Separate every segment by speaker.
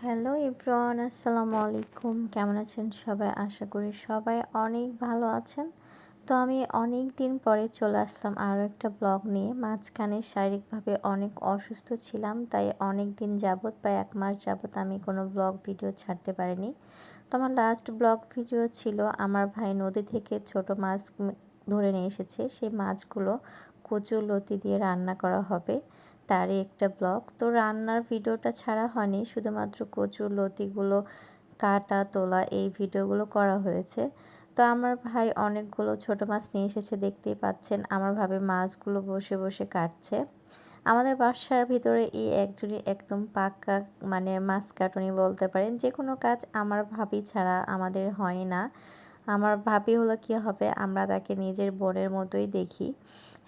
Speaker 1: Hello everyone, আসসালামু আলাইকুম। কেমন আছেন সবাই? আশা করি সবাই অনেক ভালো আছেন। তো আমি অনেক দিন পরে চলে আসলাম আরও একটা ব্লগ নিয়ে। মাঝখানে শারীরিকভাবে অনেক অসুস্থ ছিলাম, তাই অনেক দিন যাবৎ, প্রায় 1 মাস যাবৎ আমি কোনো ব্লগ ভিডিও ছাড়তে পারিনি। তো আমার লাস্ট ব্লগ ভিডিও ছিল আমার ভাই নদী থেকে ছোট মাছ ধরে নিয়ে এসেছে। সেই মাছগুলো কচুর লতি দিয়ে রান্না করা হবে, তারই একটা ব্লগ। তো রান্নার ভিডিওটা ছাড়া হয়নি, শুধুমাত্র কচুর লতিগুলো কাটা তোলা এই ভিডিওগুলো করা হয়েছে। তো আমার ভাই অনেকগুলো ছোট মাছ নিয়ে এসেছে, দেখতেই পাচ্ছেন। আমার ভাবে মাছগুলো বসে বসে কাটছে। আমাদের বাসার ভিতরে এই একজনই একদম পাক্কা মাছ কাটুনি বলতে পারেন। যে কোনো কাজ আমার ভাবি ছাড়া আমাদের হয় না। আমার ভাবি হলো কী হবে, আমরা তাকে নিজের বোনের মতোই দেখি।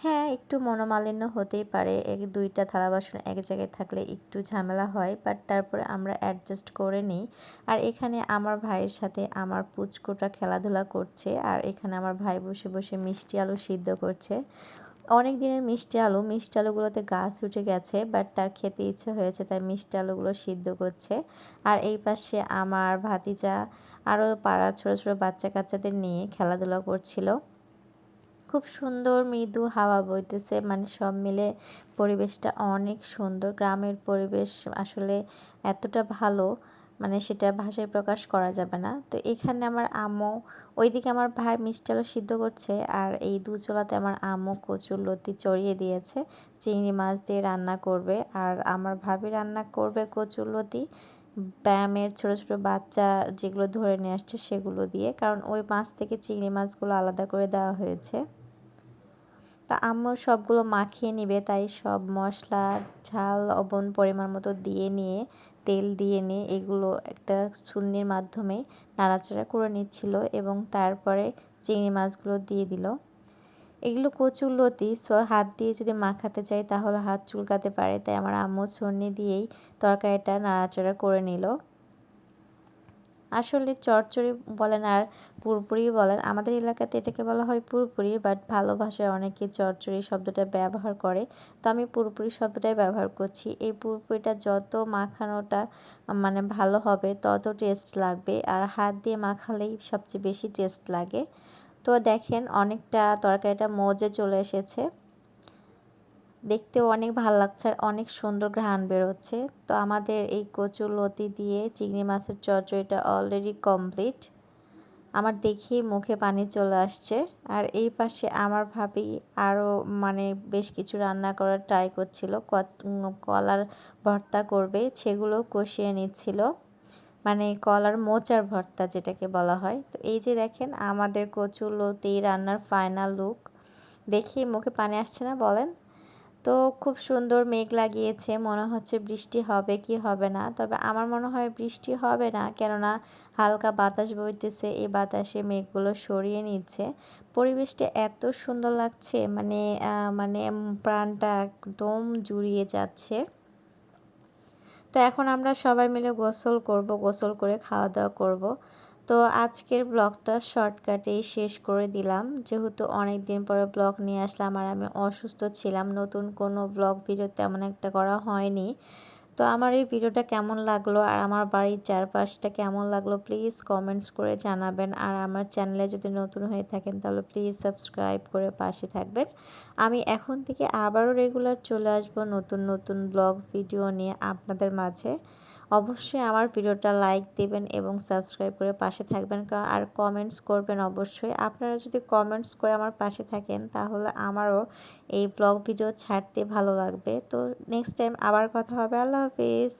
Speaker 1: হ্যাঁ, একটু মনোমালিন্য হতেই পারে, 1-2টা থালা বাসন এক জায়গায় থাকলে একটু ঝামেলা হয়, বাট তারপরে আমরা অ্যাডজাস্ট করে নিই। আর এখানে আমার ভাইয়ের সাথে আমার পুচকুটা খেলাধুলা করছে, আর এখানে আমার ভাই বসে বসে মিষ্টি আলু সিদ্ধ করছে। অনেক দিনের মিষ্টি আলুগুলোতে গাছ উঠে গেছে, বাট তার খেতে ইচ্ছে হয়েছে, তাই মিষ্টি আলুগুলো সিদ্ধ করছে। আর এই পাশে আমার ভাতিজা আরও পাড়ার ছোটো ছোটো বাচ্চা কাচ্চাদের নিয়ে খেলাধুলা করছিল। খুব সুন্দর মৃদু হাওয়া বইতেছে, সব মিলে পরিবেশটা অনেক সুন্দর। গ্রামের পরিবেশ আসলে এতটা ভালো, সেটা ভাষায় প্রকাশ করা যাবে না। তো এখানে আমার আম্মু, ওইদিকে আমার ভাই মিষ্টি আলু সিদ্ধ করছে, আর এই চুলাতে আমার আম্মু কচুর লতি চড়িয়ে দিয়েছে, চিংড়ি মাছ দিয়ে রান্না করবে। আর আমার ভাবি রান্না করবে কচুর লতি ব্যায়ামের ছোট ছোট বাচ্চা যেগুলো ধরে নিয়ে আসছে সেগুলো দিয়ে, কারণ ওই মাছ থেকে চিংড়ি মাছগুলো আলাদা করে দেওয়া হয়েছে। তা আম্মু সবগুলো মাখিয়ে নিবে, তাই সব মশলা ঝাল লবণ পরিমাণ মতো দিয়ে নিয়ে, তেল দিয়ে নিয়ে এগুলো একটা ছুন্নির মাধ্যমে নাড়াচাড়া করে নিচ্ছিল, এবং তারপরে চিংড়ি মাছগুলো দিয়ে দিল। এগুলো কচুর লতি, সো হাত দিয়ে যদি মাখাতে চাই তাহলে হাত চুলকাতে পারে, তাই আমার আম্মু ছুন্নি দিয়েই তরকারিটা নাড়াচাড়া করে নিল। আসলে চচ্চড়ি বলেন আর পুরপুরি বলেন, আমাদের এলাকাতে এটাকে বলা হয় পুরপুরি, বাট ভালো ভাষায় অনেকে চচ্চড়ি শব্দটা ব্যবহার করে। তো আমি পুরপুরি শব্দটাই ব্যবহার করছি। এই পুরপুরিটা যত মাখানোটা ভালো হবে তত টেস্ট লাগবে, আর হাত দিয়ে মাখালেই সবচেয়ে বেশি টেস্ট লাগে। তো দেখেন অনেকটা তরকারিটা মজে চলে এসেছে, দেখতেও অনেক ভালো লাগছে আর অনেক সুন্দর ঘ্রাণ বেরোচ্ছে। তো আমাদের এই কচুর লতি দিয়ে চিংড়ি মাছের চচ্চড়িটা অলরেডি কমপ্লিট। আমার দেখেই মুখে পানি চলে আসছে। আর এই পাশে আমার ভাবি আরও বেশ কিছু রান্না করার ট্রাই করছিল। কলার ভর্তা করবে, সেগুলো কষিয়ে নিচ্ছিল, কলার মোচার ভর্তা যেটাকে বলা হয়। তো এই যে দেখেন আমাদের কচুর লতি রান্নার ফাইনাল লুক, দেখি মুখে পানি আসছে না বলেন? তো খুব সুন্দর মেঘ লাগিয়েছে, মনে হচ্ছে বৃষ্টি হবে কি হবে না, তবে আমার মনে হয় বৃষ্টি হবে না, কেননা হালকা বাতাস বইতেছে, এই বাতাসে মেঘগুলো সরিয়ে নিচ্ছে। পরিবেশটা এত সুন্দর লাগছে, প্রাণটা একদম জুড়িয়ে যাচ্ছে। তো এখন আমরা সবাই মিলে গোসল করব, গোসল করে খাওয়া দাওয়া করব। তো আজকের ব্লগটা শর্টকাটেই শেষ করে দিলাম, যেহেতু অনেক দিন পরে ব্লগ নিয়ে আসলাম আর আমি অসুস্থ ছিলাম, নতুন কোনো ব্লগ ভিডিও তেমন একটা করা হয়নি। তো আমার এই ভিডিওটা কেমন লাগলো আর আমার বাড়ির চারপাশটা কেমন লাগলো প্লিজ কমেন্টস করে জানাবেন। আর আমার চ্যানেলে যদি নতুন হয়ে থাকেন তাহলে প্লিজ সাবস্ক্রাইব করে পাশে থাকবেন। আমি এখন থেকে আবারও রেগুলার চলে আসব নতুন নতুন ব্লগ ভিডিও নিয়ে আপনাদের মাঝে। অবশ্যই আমার ভিডিওটা লাইক দেবেন এবং সাবস্ক্রাইব করে পাশে থাকবেন, আর কমেন্টস করবেন অবশ্যই। আপনারা যদি কমেন্টস করে আমার পাশে থাকেন তাহলে আমারও এই ব্লগ ভিডিও ছাড়তে ভালো লাগবে। তো নেক্সট টাইম আবার কথা হবে। আল্লাহ হাফিজ।